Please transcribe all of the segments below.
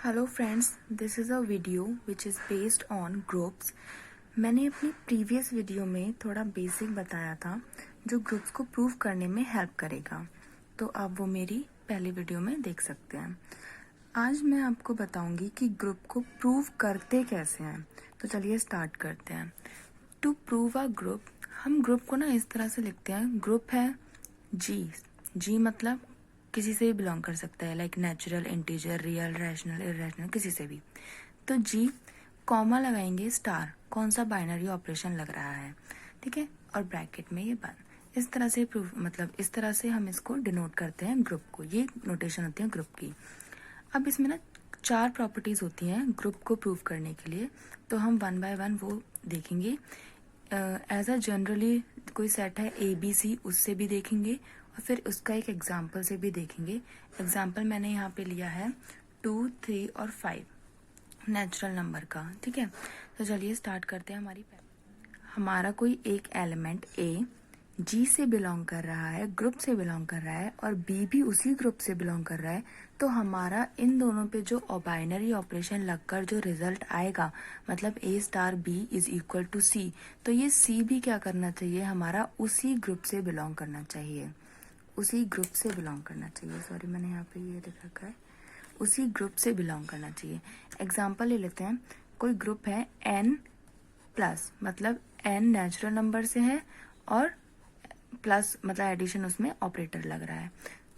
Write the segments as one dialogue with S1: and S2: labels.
S1: Hello friends, this is a video which is based on groups. मैंने अपनी previous video में थोड़ा basic बताया था जो ग्रुप्स को प्रूव करने में हेल्प करेगा, तो आप वो मेरी पहली वीडियो में देख सकते हैं। आज मैं आपको बताऊंगी कि ग्रुप को प्रूव करते कैसे हैं। तो चलिए स्टार्ट करते हैं। टू प्रूव अ ग्रुप, हम ग्रुप को ना इस तरह से लिखते हैं। ग्रुप है जी मतलब किसी से भी बिलोंग कर सकता है, like natural, integer, real, rational, irrational, किसी से भी। तो जी कॉमा लगाएंगे, स्टार कौन सा बाइनरी ऑपरेशन लग रहा है, ठीक है, और ब्रैकेट में ये बन। इस तरह से प्रूफ मतलब इस तरह से हम इसको डिनोट करते हैं ग्रुप को। ये नोटेशन होती है ग्रुप की। अब इसमें ना 4 प्रॉपर्टीज होती हैं ग्रुप को प्रूव करने के लिए, तो हम वन बाय वन वो देखेंगे। एज अ जनरली कोई सेट है ABC, उससे भी देखेंगे और फिर उसका एक एग्जाम्पल से भी देखेंगे। एग्जाम्पल मैंने यहाँ पे लिया है 2, 3 और 5 नेचुरल नंबर का, ठीक है। तो चलिए स्टार्ट करते हैं। हमारा कोई एक एलिमेंट A जी से बिलोंग कर रहा है, ग्रुप से बिलोंग कर रहा है, और B भी उसी ग्रुप से बिलोंग कर रहा है, तो हमारा इन दोनों पे जो बाइनरी ऑपरेशन लगकर जो रिजल्ट आएगा, मतलब A star B is equal to C, तो ये C भी क्या करना चाहिए, हमारा उसी ग्रुप से बिलोंग करना चाहिए। उसी ग्रुप से बिलोंग करना चाहिए, सॉरी मैंने यहाँ पे ये लिख रखा है, उसी ग्रुप से बिलोंग करना चाहिए। एग्जाम्पल ले लेते हैं। कोई ग्रुप है N प्लस, मतलब N नेचुरल नंबर से है और प्लस मतलब एडिशन उसमें ऑपरेटर लग रहा है।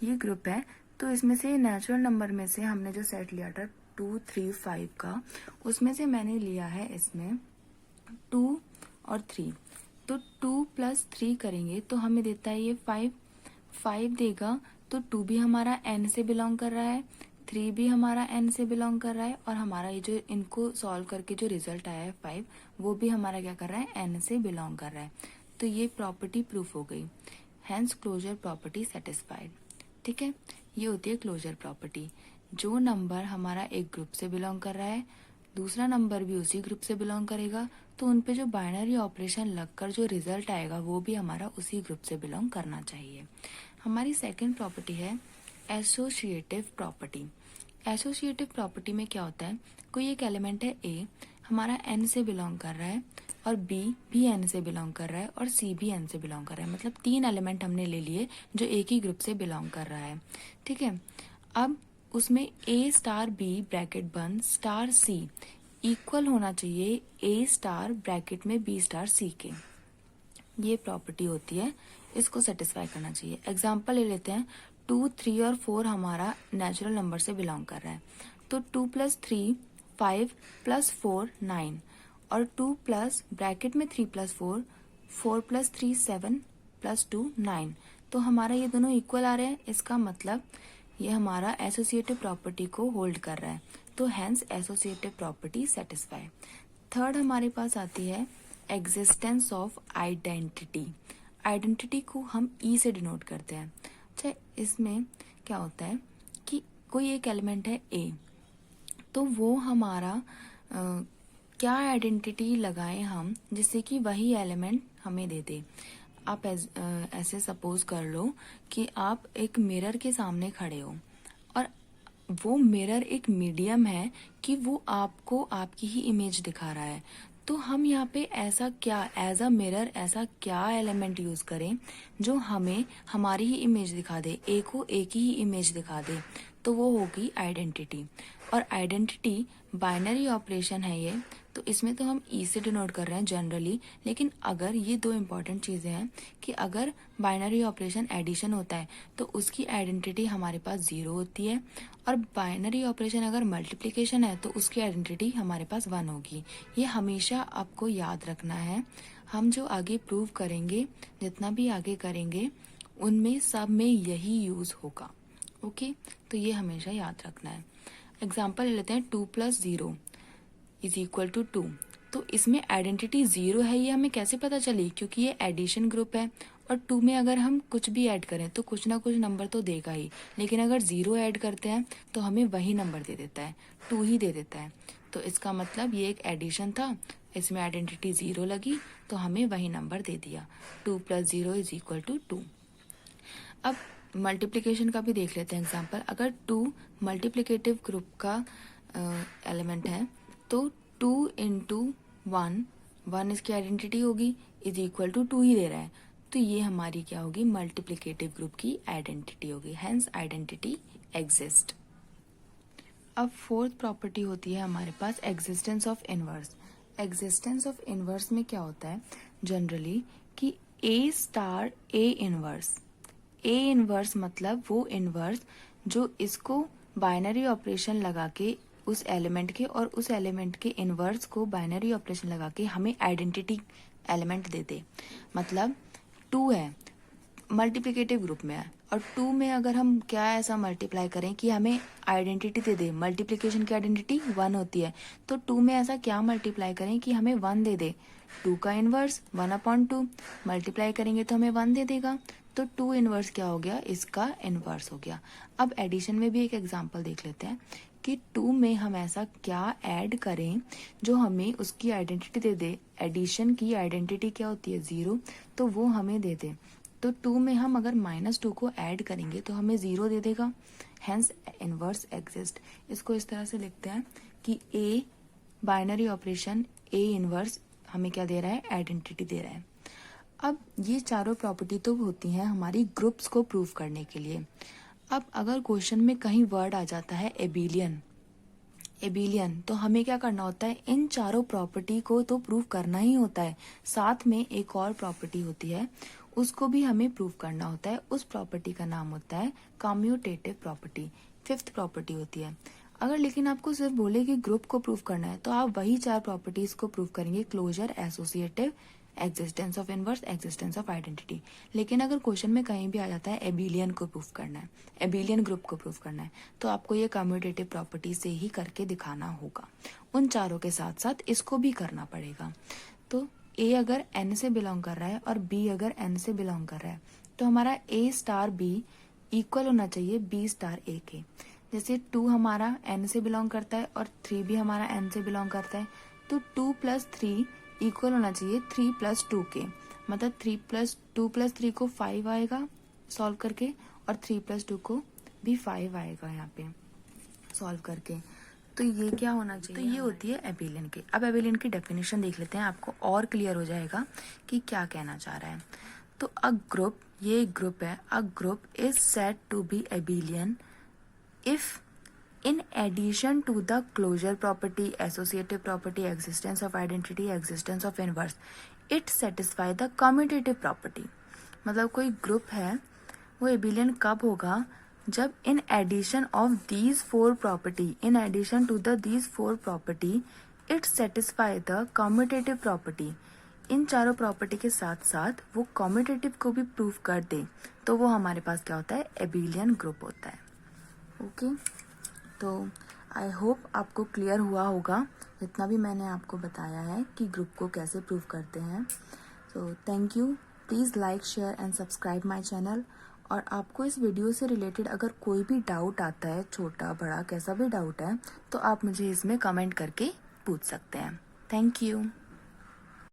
S1: ये ग्रुप है, तो इसमें से नेचुरल नंबर में से हमने जो सेट लिया था 2, 3, 5 का, उसमें से मैंने लिया है इसमें 2 और 3। तो 2 + 3 करेंगे तो हमें देता है ये 5 देगा। तो 2 भी हमारा N से बिलोंग कर रहा है, 3 भी हमारा N से बिलोंग कर रहा है, और हमारा ये जो इनको सॉल्व करके जो रिजल्ट आया है 5, वो भी हमारा क्या कर रहा है, N से बिलोंग कर रहा है। तो ये प्रॉपर्टी प्रूफ हो गई। हैंस क्लोजर प्रॉपर्टी सेटिस्फाइड, ठीक है। ये होती है क्लोजर प्रॉपर्टी। जो नंबर हमारा एक ग्रुप से बिलोंग कर रहा है, दूसरा नंबर भी उसी ग्रुप से बिलोंग करेगा, तो उन पे जो बाइनरी ऑपरेशन लगकर जो रिजल्ट आएगा वो भी हमारा उसी ग्रुप से बिलोंग करना चाहिए। हमारी सेकंड प्रॉपर्टी है एसोसिएटिव प्रॉपर्टी। एसोसिएटिव प्रॉपर्टी में क्या होता है, कोई एक एलिमेंट है A, हमारा N से बिलोंग कर रहा है, और B भी N से बिलोंग कर रहा है, और C भी N से बिलोंग कर रहा है, मतलब 3 एलिमेंट हमने ले लिए जो एक ही ग्रुप से बिलोंग कर रहा है, ठीक है। अब उसमें A स्टार B ब्रैकेट बंद स्टार C इक्वल होना चाहिए A स्टार ब्रैकेट में B स्टार C के। ये प्रॉपर्टी होती है, इसको सेटिस्फाई करना चाहिए। एग्जाम्पल ले लेते हैं। 2, 3 और 4 हमारा नेचुरल नंबर से बिलोंग कर रहा है, तो 2 + 3 5 + 4 9, और 2 प्लस ब्रैकेट में 3 + 4 4 + 3 7 + 2 9, तो हमारा ये दोनों इक्वल आ रहे हैं। इसका मतलब ये हमारा एसोसिएटिव प्रॉपर्टी को होल्ड कर रहा है, तो hence associative property satisfy. Third हमारे पास आती है एग्जिस्टेंस ऑफ आइडेंटिटी। आइडेंटिटी को हम ई से डिनोट करते हैं। अच्छा, इसमें क्या होता है कि कोई एक एलिमेंट है ए, तो वो हमारा क्या आइडेंटिटी लगाएं हम जिससे कि वही एलिमेंट हमें दे दे। आप ऐसे सपोज कर लो कि आप एक मिरर के सामने खड़े हो, और वो मिरर एक मीडियम है कि वो आपको आपकी ही इमेज दिखा रहा है। तो हम यहाँ पे ऐसा क्या, एज अ मिरर ऐसा क्या एलिमेंट यूज करें जो हमें हमारी ही इमेज दिखा दे, एक को एक ही इमेज दिखा दे, तो वो होगी आइडेंटिटी। और आइडेंटिटी बाइनरी ऑपरेशन है ये, तो इसमें तो हम ई से डिनोट कर रहे हैं जनरली, लेकिन अगर ये 2 इंपॉर्टेंट चीजें हैं कि अगर बाइनरी ऑपरेशन एडिशन होता है तो उसकी आइडेंटिटी हमारे पास 0 होती है, और बाइनरी ऑपरेशन अगर मल्टीप्लिकेशन है तो उसकी आइडेंटिटी हमारे पास 1 होगी। ये हमेशा आपको याद रखना है। हम जो आगे प्रूव करेंगे, जितना भी आगे करेंगे, उनमें सब में यही यूज होगा। ओके, तो ये हमेशा याद रखना है। एग्जाम्पल ले लेते हैं। 2 + 0 इज इक्वल टू 2, तो इसमें आइडेंटिटी 0 है, ये हमें कैसे पता चली, क्योंकि ये एडिशन ग्रुप है, और 2 में अगर हम कुछ भी ऐड करें तो कुछ ना कुछ नंबर तो देगा ही, लेकिन अगर 0 ऐड करते हैं तो हमें वही नंबर दे देता है, 2 ही दे देता है। तो इसका मतलब ये एक एडिशन था, इसमें आइडेंटिटी 0 लगी तो हमें वही नंबर दे दिया। 2 + 0 इज इक्वल टू 2। अब मल्टीप्लिकेशन का भी देख लेते हैं एग्जाम्पल। अगर 2 मल्टीप्लिकेटिव ग्रुप का एलिमेंट है, तो 2 इंटू 1 इसकी आइडेंटिटी होगी, इज इक्वल टू 2 ही दे रहा है, तो ये हमारी क्या होगी, मल्टीप्लिकेटिव ग्रुप की आइडेंटिटी होगी, हेंस आइडेंटिटी एग्जिस्ट। अब फोर्थ प्रॉपर्टी होती है हमारे पास existence of inverse. Existence of inverse में क्या होता है जनरली कि ए स्टार ए इनवर्स मतलब वो इनवर्स जो इसको बाइनरी ऑपरेशन लगा के उस एलिमेंट के और उस एलिमेंट के इनवर्स को बाइनरी ऑपरेशन लगा के हमें आइडेंटिटी एलिमेंट दे दे। मतलब 2 है, मल्टीप्लिकेटिव ग्रुप में है, और 2 में अगर हम क्या ऐसा मल्टीप्लाई करें कि हमें आइडेंटिटी दे दे, मल्टीप्लिकेशन की आइडेंटिटी 1 होती है, तो 2 में ऐसा क्या मल्टीप्लाई करें कि हमें 1 दे दे। 2 का इनवर्स 1/2 मल्टीप्लाई करेंगे तो हमें 1 दे देगा, तो 2 इनवर्स क्या हो गया, इसका इनवर्स हो गया। अब एडिशन में भी एक एग्जांपल देख लेते हैं कि 2 में हम ऐसा क्या ऐड करें जो हमें उसकी आइडेंटिटी दे दे। एडिशन की आइडेंटिटी क्या होती है, 0, तो वो हमें दे दे। तो 2 में हम अगर -2 को ऐड करेंगे तो हमें 0 दे देगा, हेंस इनवर्स एग्जिस्ट। इसको इस तरह से लिखते हैं कि a binary operation A inverse हमें क्या दे रहा है, आइडेंटिटी दे रहा है। अब ये चारों प्रॉपर्टी तो होती हैं हमारी ग्रुप्स को प्रूव करने के लिए। अब अगर क्वेश्चन में कहीं वर्ड आ जाता है एबिलियन, तो हमें क्या करना होता है, इन चारों प्रॉपर्टी को तो प्रूव करना ही होता है, साथ में एक और प्रॉपर्टी होती है उसको भी हमें प्रूव करना होता है। उस प्रॉपर्टी का नाम होता है कम्यूटेटिव प्रॉपर्टी, 5th प्रॉपर्टी होती है। अगर लेकिन आपको सिर्फ बोले कि ग्रुप को प्रूव करना है तो आप वही 4 प्रॉपर्टीज को प्रूव करेंगे, closure, associative, existence of inverse, existence of identity. लेकिन अगर क्वेश्चन में कहीं भी आ जाता है एबिलियन को प्रूव करना है, एबिलियन ग्रुप को प्रूव करना है, तो आपको ये कम्यूटेटिव प्रॉपर्टी से ही करके दिखाना होगा। उन चारों के साथ साथ इसको भी करना पड़ेगा। तो ए अगर एन से बिलोंग कर रहा है और बी अगर एन से बिलोंग कर रहा है, तो हमारा ए स्टार बी इक्वल होना चाहिए बी स्टार ए के। जैसे 2 हमारा एन से बिलोंग करता है और 3 भी हमारा एन से बिलोंग करता है, तो 2 + 3 इक्वल होना चाहिए 3 + 2 के। मतलब 3 + 2 + 3 को 5 आएगा सॉल्व करके, और 3 + 2 को भी 5 आएगा यहाँ पे सॉल्व करके। तो ये क्या होना चाहिए, तो ये होती है एबिलियन की। अब एबिलियन की डेफिनेशन देख लेते हैं, आपको और क्लियर हो जाएगा कि क्या कहना चाह रहा है। तो अ ग्रुप, ये एक ग्रुप है, a group is said to be abelian if in addition to the closure property, associative property, existence of identity, existence of inverse, it satisfy the commutative property। मतलब कोई ग्रुप है वो एबिलियन कब होगा, जब in addition of these 4 property, in addition to the these 4 property, it satisfy the commutative property। इन चारों property के साथ साथ वो कॉम्यूटेटिव को भी प्रूव कर दे, तो वो हमारे पास क्या होता है, एबिलियन ग्रुप होता है। ओके तो आई होप आपको क्लियर हुआ होगा जितना भी मैंने आपको बताया है कि ग्रुप को कैसे प्रूव करते हैं। So thank you, please like, share and subscribe my channel. और आपको इस वीडियो से रिलेटेड अगर कोई भी डाउट आता है, छोटा बड़ा कैसा भी डाउट है, तो आप मुझे इसमें कमेंट करके पूछ सकते हैं। Thank you.